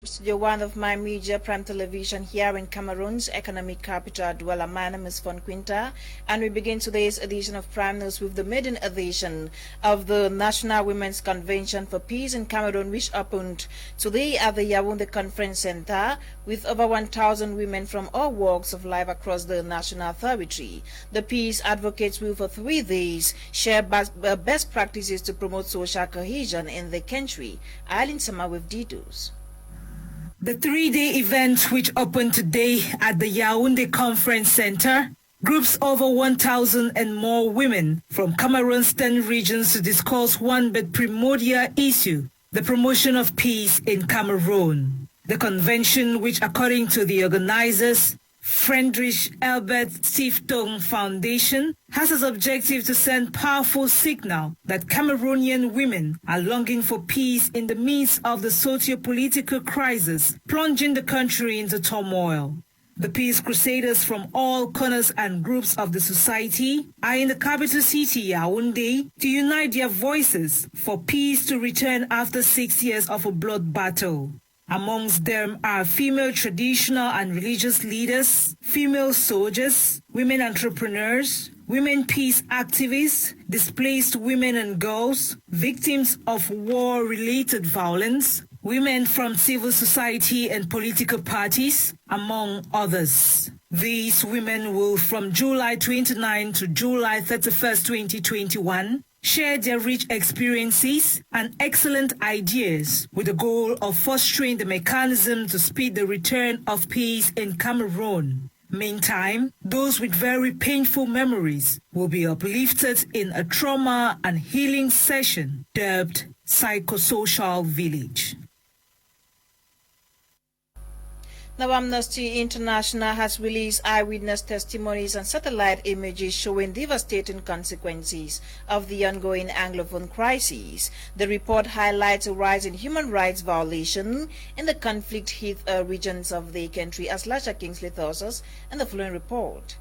Studio One of My Media Prime Television here in Cameroon's economic capital, Douala. My name is FON QUINTA, and we begin today's edition of Prime News with the maiden edition of the National Women's Convention for Peace in Cameroon, which opened today at the Yaoundé Conference Center with over 1,000 women from all walks of life across the national territory. The peace advocates will for 3 days share best practices to promote social cohesion in the country. Eileen Sama with details. The 3-day event, which opened today at the Yaoundé Conference Center, groups over 1,000 and more women from Cameroon's 10 regions to discuss one but primordial issue, the promotion of peace in Cameroon. The convention, which according to the organizers, Friedrich Albert Stiftung Foundation, has as objective to send powerful signal that Cameroonian women are longing for peace in the midst of the socio-political crisis plunging the country into turmoil. The peace crusaders from all corners and groups of the society are in the capital city, Yaoundé, to unite their voices for peace to return after 6 years of a blood battle. Amongst them are female traditional and religious leaders, female soldiers, women entrepreneurs, women peace activists, displaced women and girls, victims of war-related violence, women from civil society and political parties, among others. These women will, from July 29 to July 31st, 2021, share their rich experiences and excellent ideas with the goal of fostering the mechanism to speed the return of peace in Cameroon. Meantime, those with very painful memories will be uplifted in a trauma and healing session dubbed Psychosocial Village. Now, Amnesty International has released eyewitness testimonies and satellite images showing devastating consequences of the ongoing Anglophone crisis. The report highlights a rise in human rights violation in the conflict-hit regions of the country, as Lasha Kingsley tells us in the following report.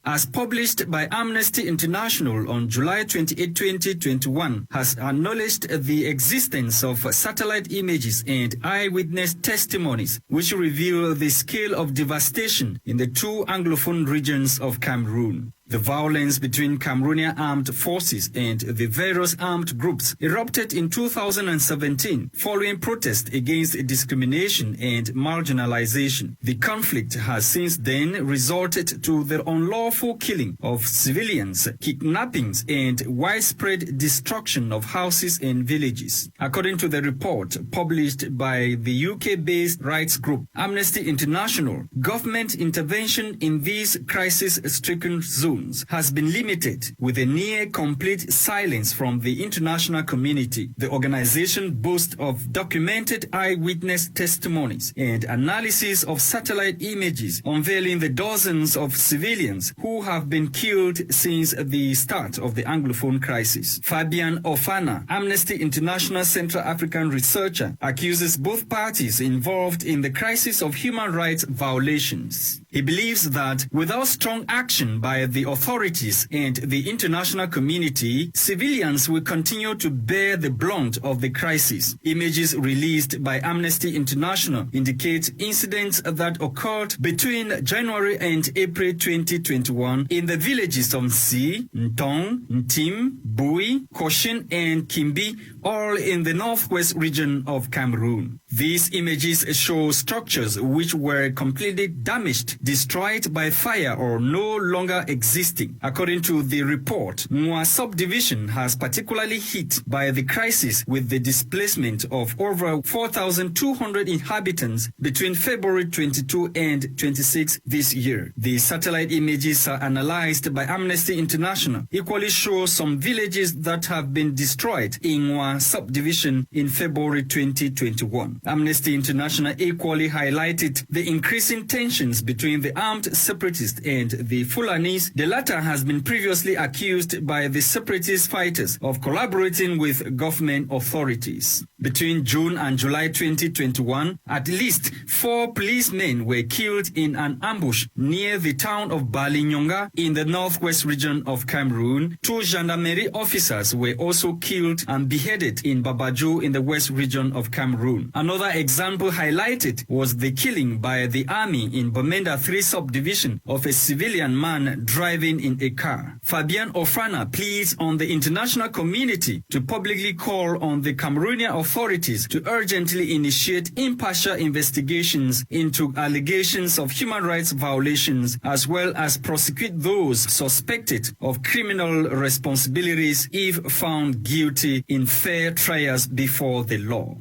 As published by Amnesty International on July 28, 2021, has acknowledged the existence of satellite images and eyewitness testimonies which reveal the scale of devastation in the 2 Anglophone regions of Cameroon. The violence between Cameroonian armed forces and the various armed groups erupted in 2017 following protests against discrimination and marginalization. The conflict has since then resulted to the unlawful killing of civilians, kidnappings, and widespread destruction of houses and villages. According to the report published by the UK-based rights group Amnesty International, government intervention in these crisis-stricken zones has been limited, with a near-complete silence from the international community. The organization boasts of documented eyewitness testimonies and analysis of satellite images unveiling the dozens of civilians who have been killed since the start of the Anglophone crisis. Fabian Ofana, Amnesty International Central African researcher, accuses both parties involved in the crisis of human rights violations. He believes that without strong action by the authorities and the international community, civilians will continue to bear the brunt of the crisis. Images released by Amnesty International indicate incidents that occurred between January and April 2021 in the villages of Nsi, Ntong, Ntim, Bui, Koshin, and Kimbi, all in the northwest region of Cameroon. These images show structures which were completely damaged, destroyed by fire, or no longer existing. According to the report, Mwa subdivision has particularly hit by the crisis with the displacement of over 4,200 inhabitants between February 22 and 26 this year. The satellite images are analyzed by Amnesty International equally show some villages that have been destroyed in Mwa subdivision in February 2021. Amnesty International equally highlighted the increasing tensions between between the armed separatists and the Fulanis. The latter has been previously accused by the separatist fighters of collaborating with government authorities. Between June and July 2021, at least 4 policemen were killed in an ambush near the town of Balinyonga in the northwest region of Cameroon. 2 gendarmerie officers were also killed and beheaded in Babaju in the west region of Cameroon. Another example highlighted was the killing by the army in Bamenda 3 subdivision of a civilian man driving in a car. Fabian Ofana pleads on the international community to publicly call on the Cameroonian authorities to urgently initiate impartial investigations into allegations of human rights violations, as well as prosecute those suspected of criminal responsibilities if found guilty in fair trials before the law.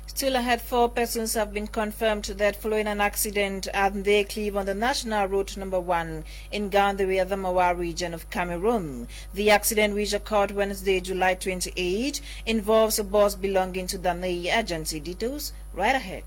Still ahead, 4 persons have been confirmed dead following an accident at their cleave on the National Road number 1 in Gandhi, Adamawa region of Cameroon. The accident, which occurred Wednesday, July 28, involves a bus belonging to the NEI agency. Details right ahead.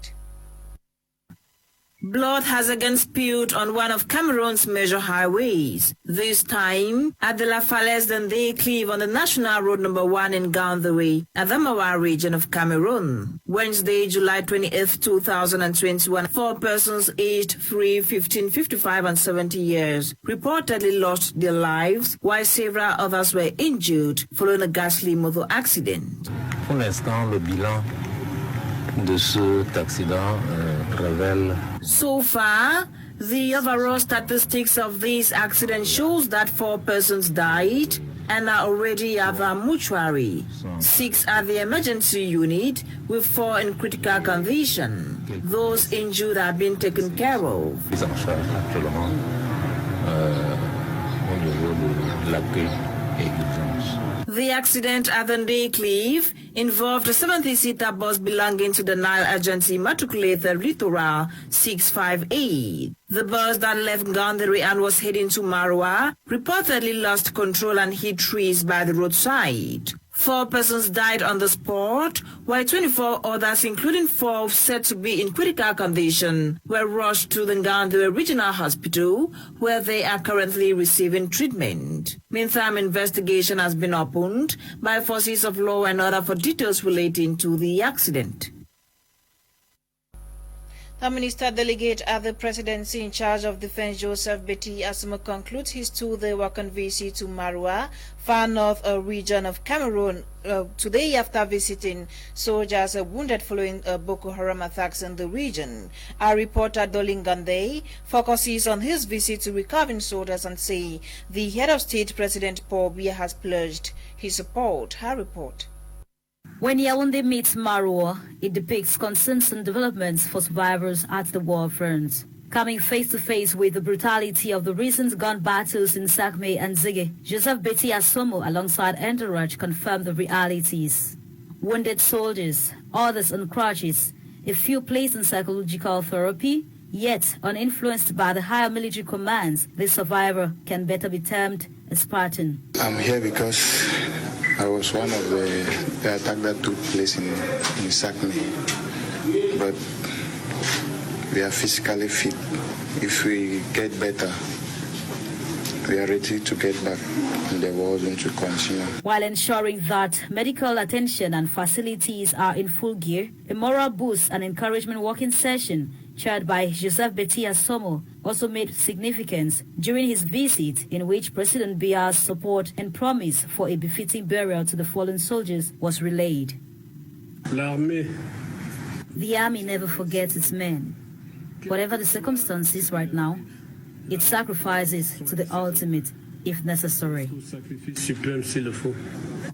Blood has again spilled on one of Cameroon's major highways, this time at the La Falaise Dende Cleave on the National Road number 1 in Gandhi, Adamawa region of Cameroon. Wednesday, July 28, 2021, 4 persons aged 3, 15, 55 and 70 years reportedly lost their lives, while several others were injured following a ghastly motor accident. Pour l'instant, le bilan de cet accident révèle. So far, the overall statistics of this accident shows that 4 persons died and are already at the mortuary. 6 at the emergency unit, with 4 in critical condition. Those injured are being taken care of. Prise en charge actuellement au niveau de l'accueil et urgence. The accident at the Ndé Cleave involved a 70-seater bus belonging to the Nile Agency matriculated Littoral 658. The bus that left Gandhi and was heading to Marwa reportedly lost control and hit trees by the roadside. 4 persons died on the spot, while 24 others, including 4 said to be in critical condition, were rushed to the Gandhi Regional Hospital, where they are currently receiving treatment. Meantime, investigation has been opened by forces of law and order for details relating to the accident. The Minister Delegate at the Presidency in charge of Defense, Joseph Betty Asimo, concludes his 2-day working visit to Marwa, far north region of Cameroon, today after visiting soldiers wounded following Boko Haram attacks in the region. Our reporter NOLINGA focuses on his visit to recovering soldiers and say the head of state, President Paul Biya, has pledged his support. Her report. When Yaoundé meets Marwa, it depicts concerns and developments for survivors at the war front. Coming face to face with the brutality of the recent gun battles in Sakme and Zige, Joseph Betty Asomo alongside entourage confirmed the realities. Wounded soldiers, others on crutches, a few placed in psychological therapy, yet uninfluenced by the higher military commands, the survivor can better be termed a Spartan. I'm here because I was one of the attack that took place in Sakme, but we are physically fit. If we get better, we are ready to get back in the world and to continue. While ensuring that medical attention and facilities are in full gear, a moral boost and encouragement walking session chaired by Joseph Betty Asomo also made significance during his visit, in which President Biya's support and promise for a befitting burial to the fallen soldiers was relayed. The army never forgets its men. Whatever the circumstances right now, it sacrifices to the ultimate if necessary.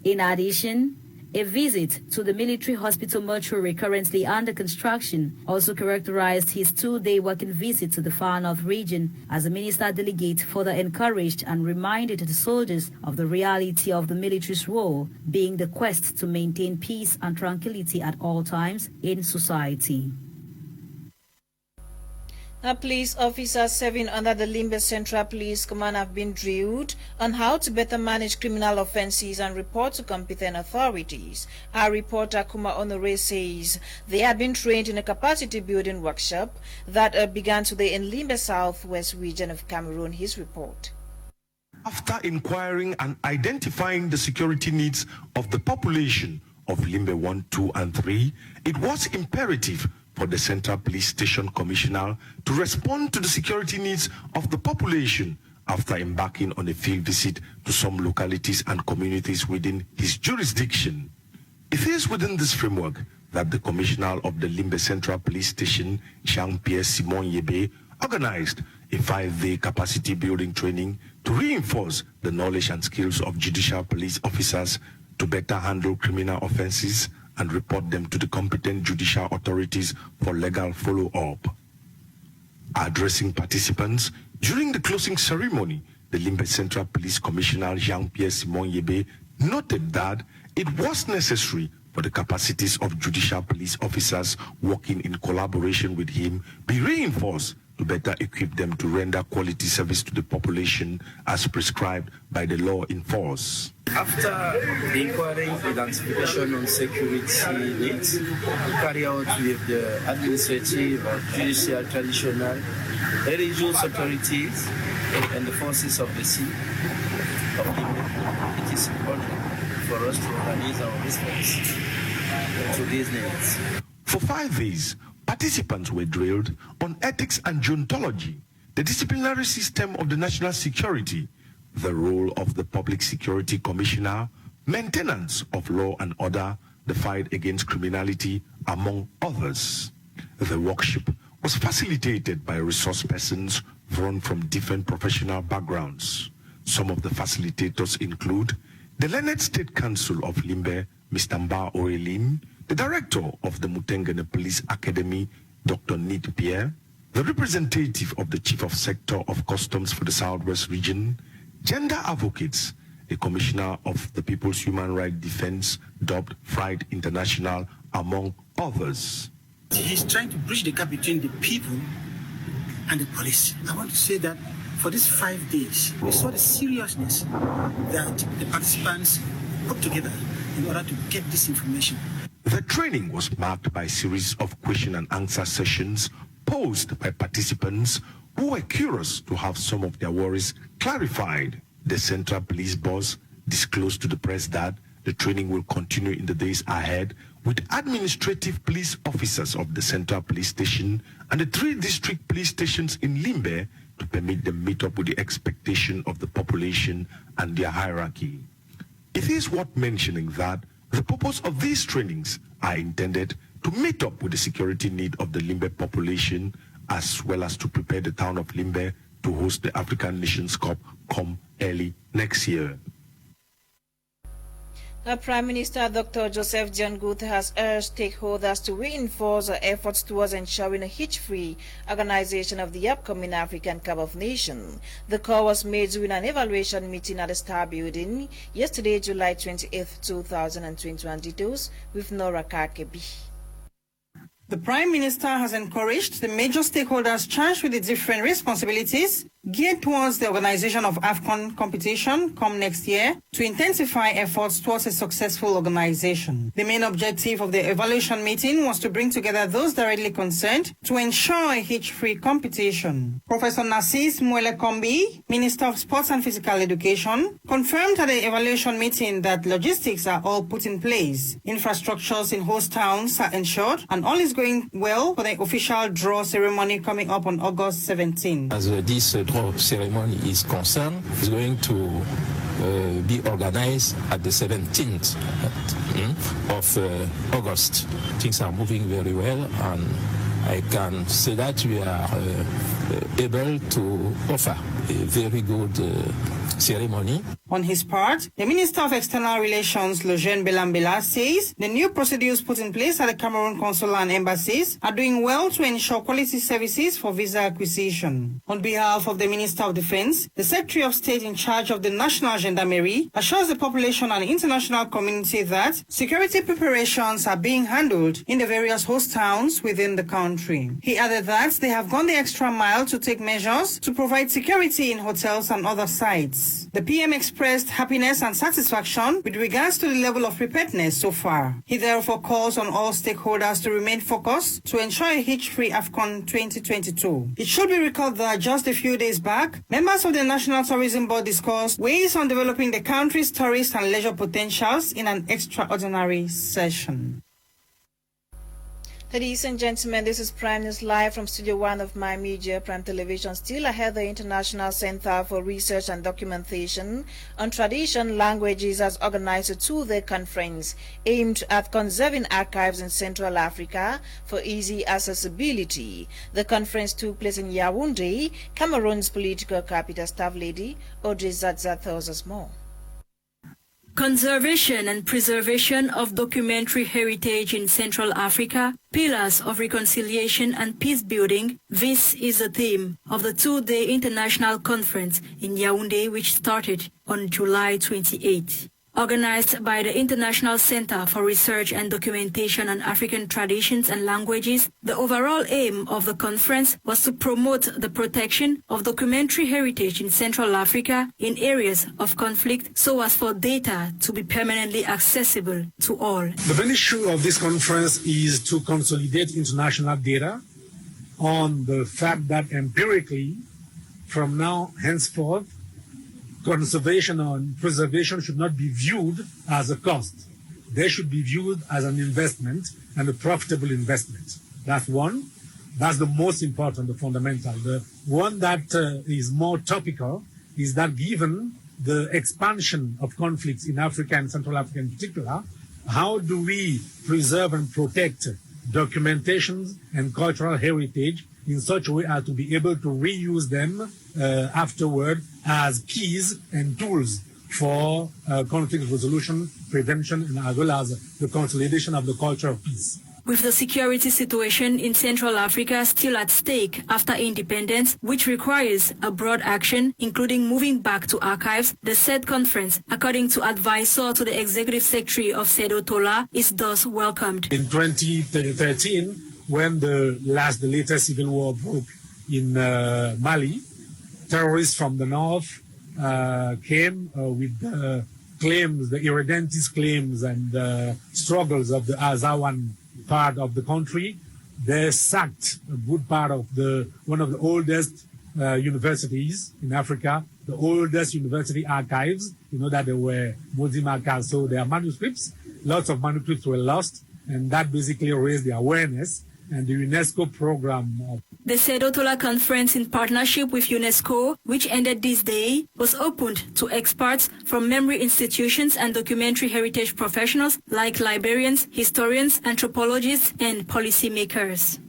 In addition, a visit to the military hospital mortuary currently under construction also characterized his 2-day working visit to the far north region, as the minister delegate further encouraged and reminded the soldiers of the reality of the military's role, being the quest to maintain peace and tranquility at all times in society. Police officers serving under the Limbe Central Police Command have been drilled on how to better manage criminal offences and report to competent authorities. Our reporter Kuma Honore says they had been trained in a capacity building workshop that began today in Limbe Southwest region of Cameroon. His report. After inquiring and identifying the security needs of the population of Limbe 1, 2, and 3, it was imperative for the Central Police Station Commissioner to respond to the security needs of the population after embarking on a field visit to some localities and communities within his jurisdiction. It is within this framework that the Commissioner of the Limbe Central Police Station, Jean-Pierre Simon Yebe, organized a 5-day capacity building training to reinforce the knowledge and skills of judicial police officers to better handle criminal offenses and report them to the competent judicial authorities for legal follow-up. Addressing participants during the closing ceremony, the Limbe Central Police Commissioner Jean-Pierre Simon Yebe noted that it was necessary for the capacities of judicial police officers working in collaboration with him be reinforced to better equip them to render quality service to the population as prescribed by the law in force. After inquiring identification on security needs, we carry out with the administrative, judicial, traditional, religious authorities and the forces of the sea of Limbe. It is important for us to organize our response to these needs. For 5 days, participants were drilled on ethics and deontology, the disciplinary system of the national security, the role of the Public Security Commissioner, maintenance of law and order, the fight against criminality, among others. The workshop was facilitated by resource persons drawn from different professional backgrounds. Some of the facilitators include the Learned State Council of Limbe, Mr. Mba Orelim, the director of the Mutengene Police Academy, Dr. Nid Pierre, the representative of the Chief of Sector of Customs for the Southwest region, gender advocates, the commissioner of the People's Human Rights Defense, dubbed Fried International, among others. He's trying to bridge the gap between the people and the police. I want to say that for these 5 days, we saw the seriousness that the participants put together in order to get this information. The training was marked by a series of question and answer sessions posed by participants who were curious to have some of their worries clarified. The Central Police Boss disclosed to the press that the training will continue in the days ahead with administrative police officers of the Central Police Station and the 3 district police stations in Limbe to permit them meet up with the expectation of the population and their hierarchy. It is worth mentioning that the purpose of these trainings are intended to meet up with the security need of the Limbe population, as well as to prepare the town of Limbe to host the African Nations Cup come early next year. Prime Minister Dr. Joseph John Guth has urged stakeholders to reinforce their efforts towards ensuring a hitch-free organization of the upcoming African Cup of Nations. The call was made during an evaluation meeting at the Star Building yesterday, July 28, 2022, with Nora Kakebi. The Prime Minister has encouraged the major stakeholders charged with the different responsibilities geared towards the organization of AFCON competition come next year to intensify efforts towards a successful organization. The main objective of the evaluation meeting was to bring together those directly concerned to ensure a hitch-free competition. Professor Narcisse Mwele Kombi, Minister of Sports and Physical Education, confirmed at the evaluation meeting that logistics are all put in place. Infrastructures in host towns are ensured and all is going well for the official draw ceremony coming up on August 17. As this draw ceremony is concerned, it's going to be organized at the 17th of August. Things are moving very well, and I can say that we are able to offer a very good ceremony. On his part, the Minister of External Relations, Lejeune Belambela, says the new procedures put in place at the Cameroon consular and embassies are doing well to ensure quality services for visa acquisition. On behalf of the Minister of Defense, the Secretary of State in charge of the National Gendarmerie assures the population and international community that security preparations are being handled in the various host towns within the country. He added that they have gone the extra mile to take measures to provide security in hotels and other sites. The PM expressed happiness and satisfaction with regards to the level of preparedness so far. He therefore calls on all stakeholders to remain focused to ensure a hitch-free AFCON 2022. It should be recalled that just a few days back, members of the National Tourism Board discussed ways on developing the country's tourist and leisure potentials in an extraordinary session. Ladies and gentlemen, this is Prime News Live from Studio 1 of My Media Prime Television. Still ahead, the International Center for Research and Documentation on Tradition Languages has organized a two-day conference aimed at conserving archives in Central Africa for easy accessibility. The conference took place in Yaoundé. Cameroon's political capital. Staff lady Audrey Zadza tells us more. Conservation and preservation of documentary heritage in Central Africa, pillars of reconciliation and peace building. This is the theme of the two-day international conference in Yaoundé, which started on July 28. Organized by the International Center for Research and Documentation on African Traditions and Languages, the overall aim of the conference was to promote the protection of documentary heritage in Central Africa in areas of conflict so as for data to be permanently accessible to all. The main issue of this conference is to consolidate international data on the fact that empirically, from now henceforth, conservation and preservation should not be viewed as a cost. They should be viewed as an investment and a profitable investment. That's one. That's the most important, the fundamental. The one that is more topical is that given the expansion of conflicts in Africa and Central Africa in particular, how do we preserve and protect documentations and cultural heritage in such a way as to be able to reuse them afterward as keys and tools for conflict resolution, prevention, and as well as the consolidation of the culture of peace. With the security situation in Central Africa still at stake after independence, which requires a broad action, including moving back to archives, the said conference, according to advisor to the Executive Secretary of Sedo Tola, is thus welcomed. In 2013, when the latest civil war broke in Mali, terrorists from the north came with the claims, the irredentist claims and struggles of the Azawan part of the country. They sacked a good part of one of the oldest universities in Africa, the oldest university archives. You know that they were Muslim archives, so their manuscripts, lots of manuscripts were lost, and that basically raised the awareness. And the UNESCO program. The Sedo Tola conference, in partnership with UNESCO, which ended this day, was opened to experts from memory institutions and documentary heritage professionals like librarians, historians, anthropologists, and policymakers.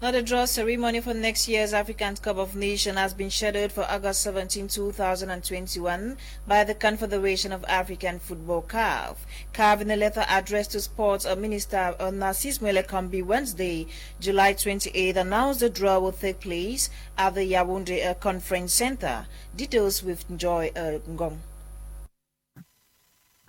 Now, the draw ceremony for next year's African Cup of Nations has been scheduled for August 17, 2021 by the Confederation of African Football (CAF). CAF, in a letter addressed to Sports Minister Narcisse Mwelekombi Wednesday, July 28, announced the draw will take place at the Yaoundé Conference Center. Details with Joy Ngong.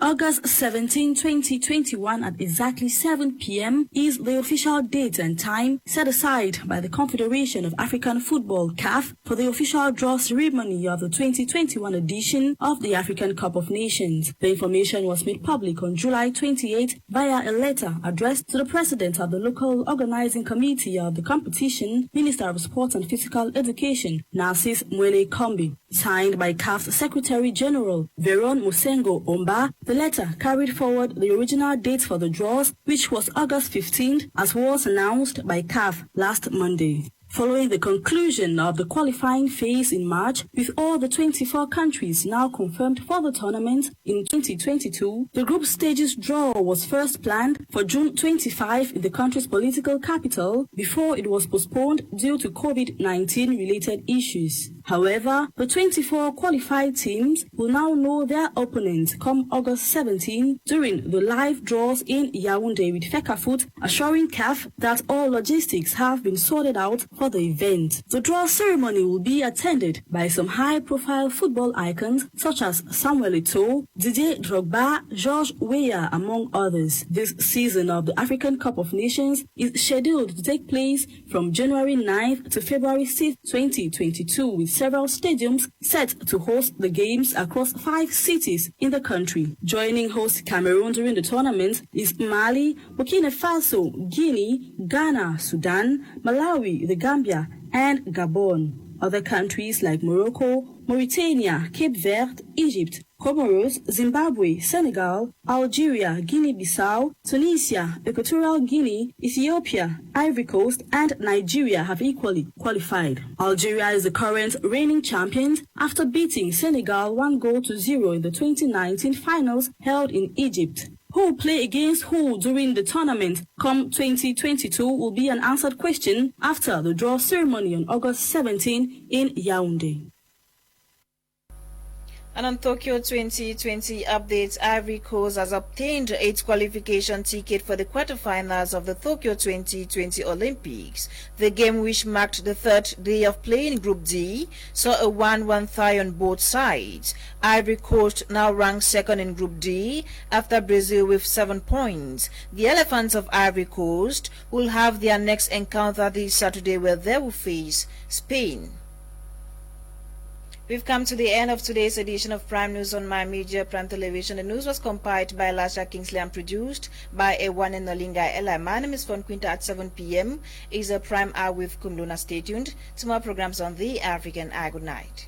August 17, 2021 at exactly 7 p.m. is the official date and time set aside by the Confederation of African Football (CAF) for the official draw ceremony of the 2021 edition of the African Cup of Nations. The information was made public on July 28 via a letter addressed to the president of the local organizing committee of the competition, Minister of Sports and Physical Education, Narcisse Mwelekombi, signed by CAF's Secretary General, Veron Musengo Omba. The letter carried forward the original date for the draws, which was August 15th, as was announced by CAF last Monday. Following the conclusion of the qualifying phase in March, with all the 24 countries now confirmed for the tournament in 2022, the group stages draw was first planned for June 25 in the country's political capital before it was postponed due to COVID-19 related issues. However, the 24 qualified teams will now know their opponents come August 17 during the live draws in Yaoundé, with FECAFOOT assuring CAF that all logistics have been sorted out for the event. The draw ceremony will be attended by some high-profile football icons such as Samuel Eto'o, Didier Drogba, George Weah, among others. This season of the African Cup of Nations is scheduled to take place from January 9th to February 6th, 2022, with several stadiums set to host the games across 5 cities in the country. Joining host Cameroon during the tournament is Mali, Burkina Faso, Guinea, Ghana, Sudan, Malawi, the Gambia, and Gabon. Other countries like Morocco, Mauritania, Cape Verde, Egypt, Comoros, Zimbabwe, Senegal, Algeria, Guinea-Bissau, Tunisia, Equatorial Guinea, Ethiopia, Ivory Coast, and Nigeria have equally qualified. Algeria is the current reigning champions after beating Senegal 1-0 in the 2019 finals held in Egypt. Who will play against who during the tournament come 2022 will be an answered question after the draw ceremony on August 17 in Yaoundé. And on Tokyo 2020 updates, Ivory Coast has obtained its qualification ticket for the quarterfinals of the Tokyo 2020 Olympics. The game, which marked the third day of play in Group D, saw a 1-1 tie on both sides. Ivory Coast now ranks second in Group D after Brazil with 7 points. The Elephants of Ivory Coast will have their next encounter this Saturday, where they will face Spain. We've come to the end of today's edition of Prime News on My Media Prime Television. The news was compiled by Lasha Kingsley and produced by EWANE and NOLINGA. My name is FON QUINTA. At 7 p.m. is a Prime Hour with Kumluna. Stay tuned to more programs on the African Eye. Good night.